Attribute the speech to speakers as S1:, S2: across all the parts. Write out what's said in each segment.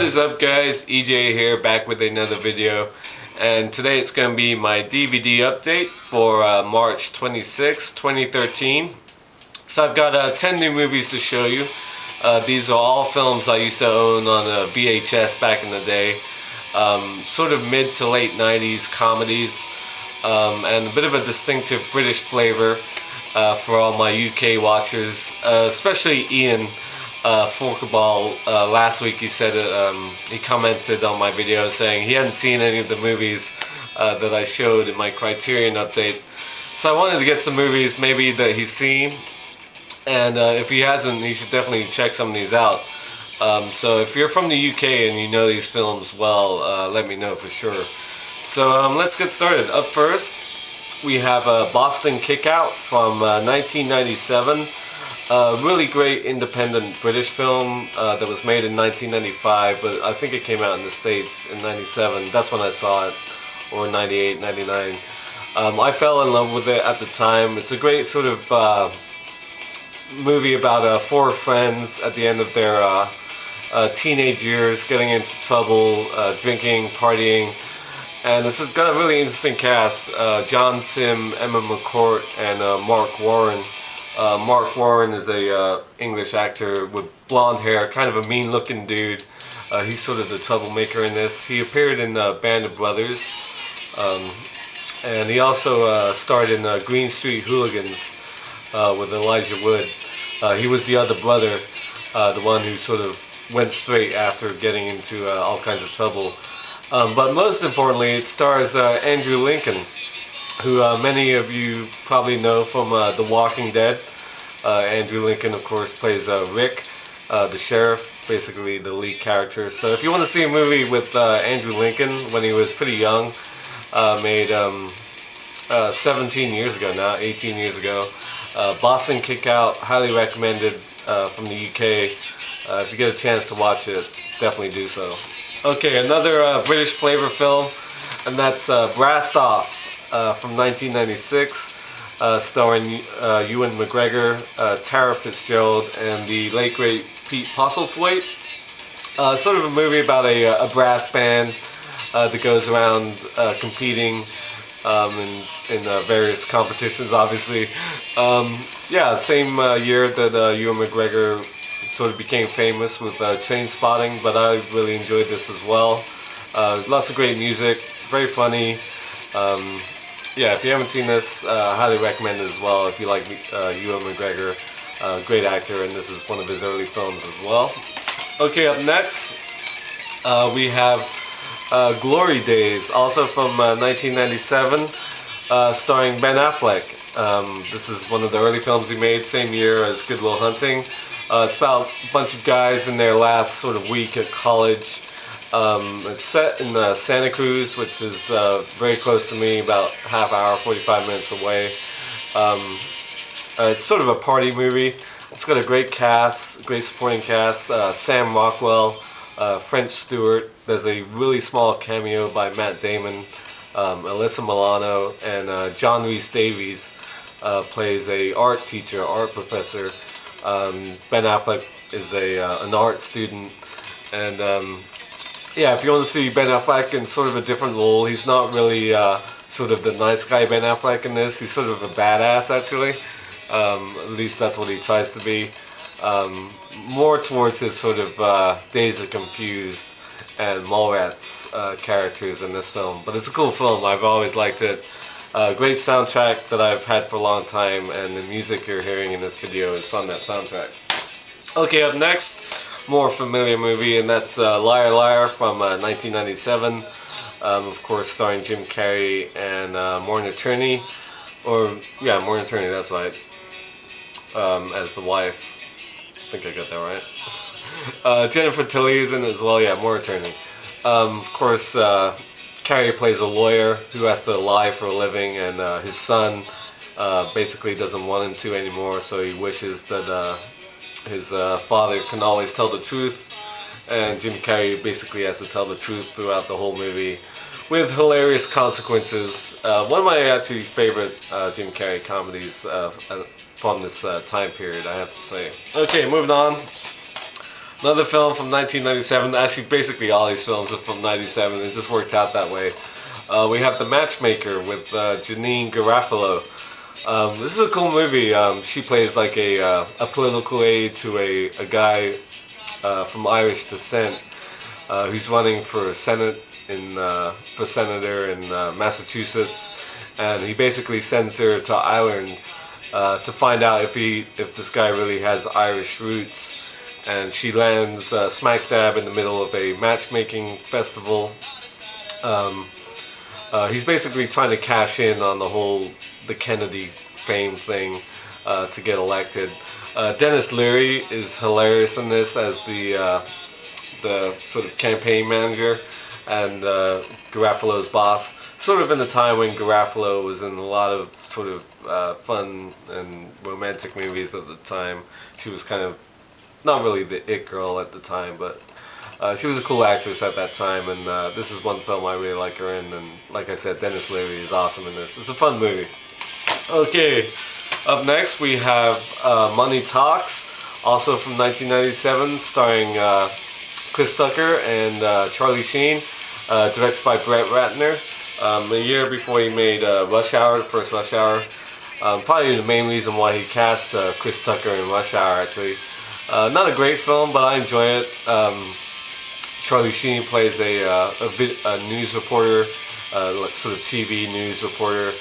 S1: is up, guys? EJ here, back with another video, and today it's going to be my DVD update for March 26, 2013. So I've got 10 new movies to show you. These are all films I used to own on a VHS back in the day. Sort of mid to late 90s comedies, and a bit of a distinctive British flavor for all my UK watchers, especially Ian. Forkaball, last week he said he commented on my video saying he hadn't seen any of the movies that I showed in my Criterion update. So I wanted to get some movies maybe that he's seen, and if he hasn't, he should definitely check some of these out. So if you're from the UK and you know these films well, let me know for sure. So let's get started. Up first, we have Boston Kickout from 1997. Really great independent British film that was made in 1995, but I think it came out in the States in 97. That's when I saw it, or 98, 99. I fell in love with it at the time. It's a great sort of movie about four friends at the end of their teenage years getting into trouble, drinking, partying. And it's got a really interesting cast. John Sim, Emma McCourt, and Mark Warren. Mark Warren is a English actor with blonde hair, kind of a mean-looking dude. He's sort of the troublemaker in this. He appeared in Band of Brothers, and he also starred in Green Street Hooligans with Elijah Wood. He was the other brother, the one who sort of went straight after getting into all kinds of trouble. But most importantly, it stars Andrew Lincoln, who many of you probably know from The Walking Dead. Andrew Lincoln, of course, plays Rick, the sheriff, basically the lead character. So if you want to see a movie with Andrew Lincoln when he was pretty young, made 17 years ago now, 18 years ago, Boston Kickout, highly recommended from the UK. If you get a chance to watch it, definitely do so. Okay, another British flavor film, and that's Brassed Off. From 1996, starring Ewan McGregor, Tara Fitzgerald, and the late great Pete Postlethwaite. Sort of a movie about a brass band that goes around competing in various competitions, obviously. Yeah, same year that Ewan McGregor sort of became famous with Trainspotting, but I really enjoyed this as well. Lots of great music, very funny. Yeah, if you haven't seen this, highly recommend it as well. If you like Ewan McGregor, great actor, and this is one of his early films as well. Okay, up next, we have Glory Days, also from 1997, starring Ben Affleck. This is one of the early films he made, same year as Good Will Hunting. It's about a bunch of guys in their last sort of week at college. It's set in Santa Cruz, which is very close to me, about half hour, 45 minutes away. It's sort of a party movie. It's got a great cast, great supporting cast. Sam Rockwell, French Stewart. There's a really small cameo by Matt Damon, Alyssa Milano, and John Rhys Davies plays a art teacher, art professor. Ben Affleck is an art student, and yeah, if you want to see Ben Affleck in sort of a different role, he's not really sort of the nice guy Ben Affleck in this. He's sort of a badass, actually. At least that's what he tries to be. More towards his sort of Dazed and Confused and Mallrats characters in this film. But it's a cool film. I've always liked it. Great soundtrack that I've had for a long time, and the music you're hearing in this video is from that soundtrack. Okay, up next, more familiar movie, and that's Liar Liar from 1997. Of course, starring Jim Carrey and Maureen Turney, Maureen Turney, that's right, as the wife. I think I got that right. Jennifer Tilly is in it as well, yeah, Maureen Turney. Of course, Carrey plays a lawyer who has to lie for a living, and his son basically doesn't want him to anymore, so he wishes that his father can always tell the truth, and Jim Carrey basically has to tell the truth throughout the whole movie with hilarious consequences. One of my actually favorite Jim Carrey comedies from this time period, I have to say. Okay, moving on. Another film from 1997. Actually, basically all these films are from 97. It just worked out that way. We have The Matchmaker with Janine Garofalo. This is a cool movie. She plays like a political aide to a guy from Irish descent who's running for Senate for senator in Massachusetts, and he basically sends her to Ireland to find out if this guy really has Irish roots. And she lands smack dab in the middle of a matchmaking festival. Um, he's basically trying to cash in on the Kennedy fame thing to get elected. Dennis Leary is hilarious in this as the sort of campaign manager and Garofalo's boss. Sort of in the time when Garofalo was in a lot of sort of fun and romantic movies at the time. She was kind of not really the it girl at the time, but she was a cool actress at that time, and this is one film I really like her in, and like I said, Dennis Leary is awesome in this. It's a fun movie. Okay, up next we have Money Talks, also from 1997, starring Chris Tucker and Charlie Sheen, directed by Brett Ratner. A year before he made Rush Hour, the first Rush Hour. Probably the main reason why he cast Chris Tucker in Rush Hour, actually. Not a great film, but I enjoy it. Charlie Sheen plays a news reporter, sort of TV news reporter,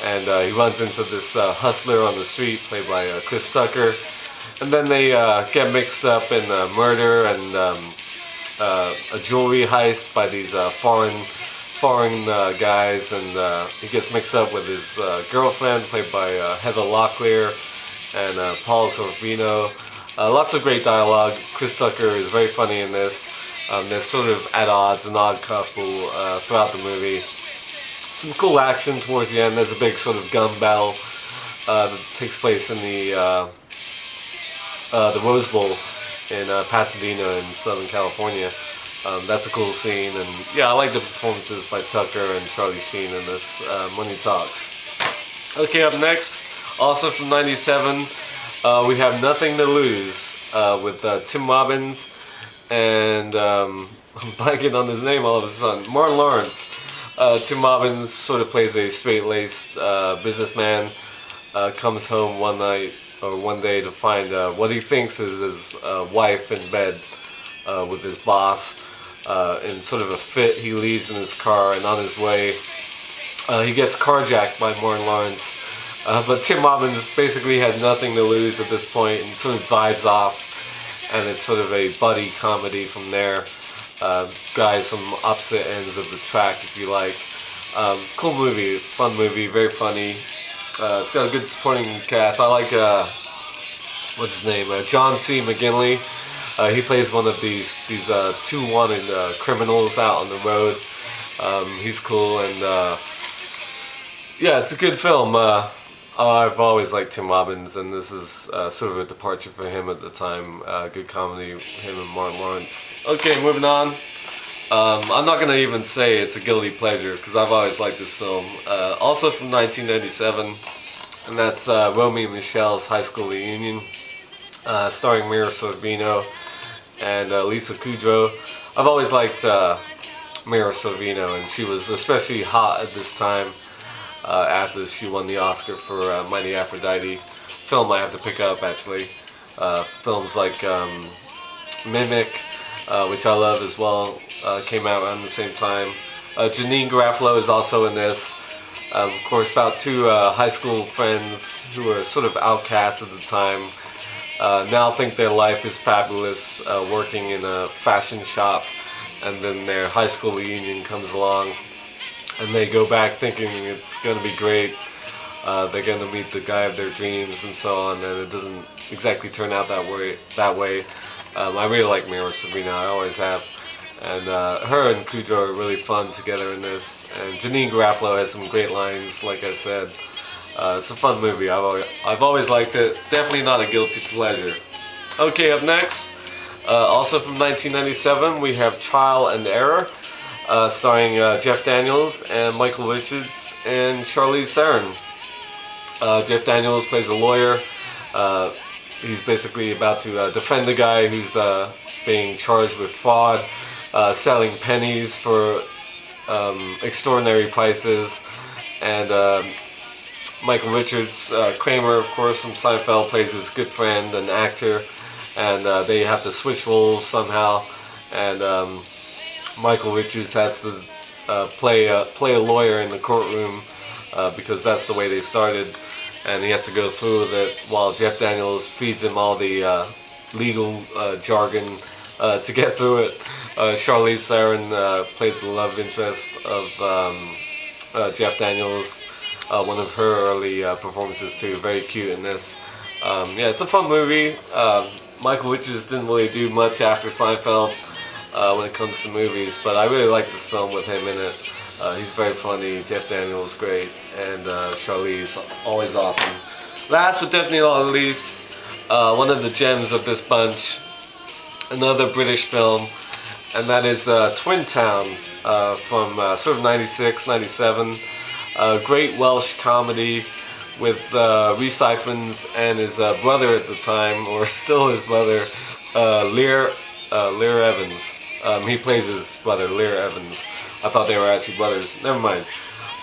S1: and he runs into this hustler on the street, played by Chris Tucker. And then they get mixed up in murder and a jewelry heist by these foreign guys, and he gets mixed up with his girlfriend, played by Heather Locklear, and Paul Sorvino. Lots of great dialogue. Chris Tucker is very funny in this. They're sort of at odds, an odd couple throughout the movie. Some cool action towards the end. There's a big sort of gun battle that takes place in the Rose Bowl in Pasadena in Southern California. That's a cool scene, and yeah, I like the performances by Tucker and Charlie Sheen in this. Money Talks. Okay, up next, also from '97, we have Nothing to Lose with Tim Robbins and I'm blanking on his name all of a sudden. Martin Lawrence. Tim Robbins sort of plays a straight-laced businessman. Comes home one night or one day to find what he thinks is his wife in bed with his boss. In sort of a fit, he leaves in his car, and on his way, he gets carjacked by Martin Lawrence. But Tim Robbins basically had nothing to lose at this point and sort of dives off, and it's sort of a buddy comedy from there. Guys from opposite ends of the track, if you like. Cool movie, fun movie, very funny. It's got a good supporting cast. I like, what's his name? John C. McGinley. He plays one of these two wanted criminals out on the road. He's cool, and yeah, it's a good film. I've always liked Tim Robbins, and this is sort of a departure for him at the time. Good comedy, him and Martin Lawrence. Okay, moving on. I'm not going to even say it's a guilty pleasure, because I've always liked this film. Also from 1997, and that's Romeo and Michelle's High School Reunion, starring Mira Sorvino and Lisa Kudrow. I've always liked Mira Sorvino, and she was especially hot at this time after she won the Oscar for Mighty Aphrodite. Film I have to pick up, actually. Films like Mimic, which I love as well, came out around the same time. Janine Garofalo is also in this. Of course, about two high school friends who were sort of outcasts at the time. Now think their life is fabulous, working in a fashion shop, and then their high school reunion comes along, and they go back thinking it's going to be great. They're going to meet the guy of their dreams and so on, and it doesn't exactly turn out that way. I really like Mira Sorvino, I always have, and her and Kudrow are really fun together in this. And Janine Garofalo has some great lines, like I said. It's a fun movie. I've always liked it. Definitely not a guilty pleasure. Okay, up next, also from 1997, we have Trial and Error, starring Jeff Daniels and Michael Richards and Charlize Theron. Jeff Daniels plays a lawyer. he's basically about to defend the guy who's being charged with fraud, selling pennies for extraordinary prices, and Michael Richards, Kramer, of course, from Seinfeld, plays his good friend, an actor, and they have to switch roles somehow. And Michael Richards has to play a lawyer in the courtroom because that's the way they started, and he has to go through with it while Jeff Daniels feeds him all the legal jargon to get through it. Charlize Theron plays the love interest of Jeff Daniels. One of her early performances too, very cute in this. Yeah, it's a fun movie. Michael Richards didn't really do much after Seinfeld when it comes to movies, but I really like this film with him in it. He's very funny. Jeff Daniels great, and Charlize always awesome. Last but definitely not least, one of the gems of this bunch, another British film, and that is Twin Town from sort of 96, 97. Great Welsh comedy with Rhys Ifans and his brother at the time, or still his brother, Lear Evans. He plays his brother, Lear Evans. I thought they were actually brothers. Never mind.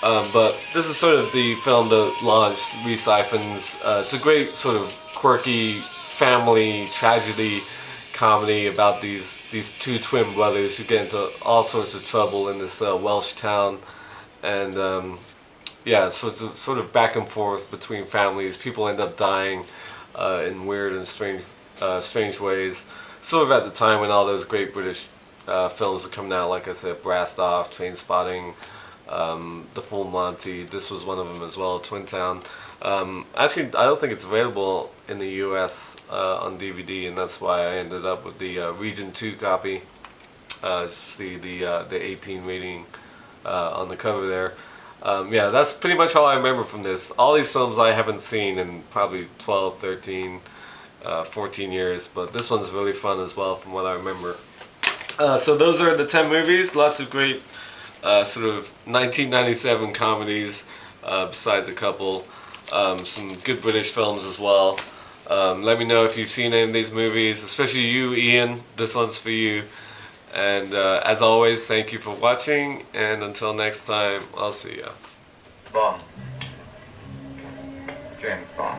S1: But this is sort of the film that launched Rhys Ifans. It's a great sort of quirky family tragedy comedy about these two twin brothers who get into all sorts of trouble in this Welsh town, and yeah, so it's sort of back and forth between families. People end up dying in weird and strange ways. Sort of at the time when all those great British films were coming out, like I said, Brassed Off, Trainspotting, The Full Monty. This was one of them as well, Twin Town. Actually, I don't think it's available in the U.S. On DVD, and that's why I ended up with the Region 2 copy. See the 18 rating on the cover there. Yeah, that's pretty much all I remember from this. All these films I haven't seen in probably 12, 13, 14 years, but this one's really fun as well from what I remember. So those are the 10 movies. Lots of great sort of 1997 comedies, besides a couple. Some good British films as well. Let me know if you've seen any of these movies, especially you, Ian. This one's for you. And as always, thank you for watching, and until next time, I'll see ya.
S2: Bond. James Bond.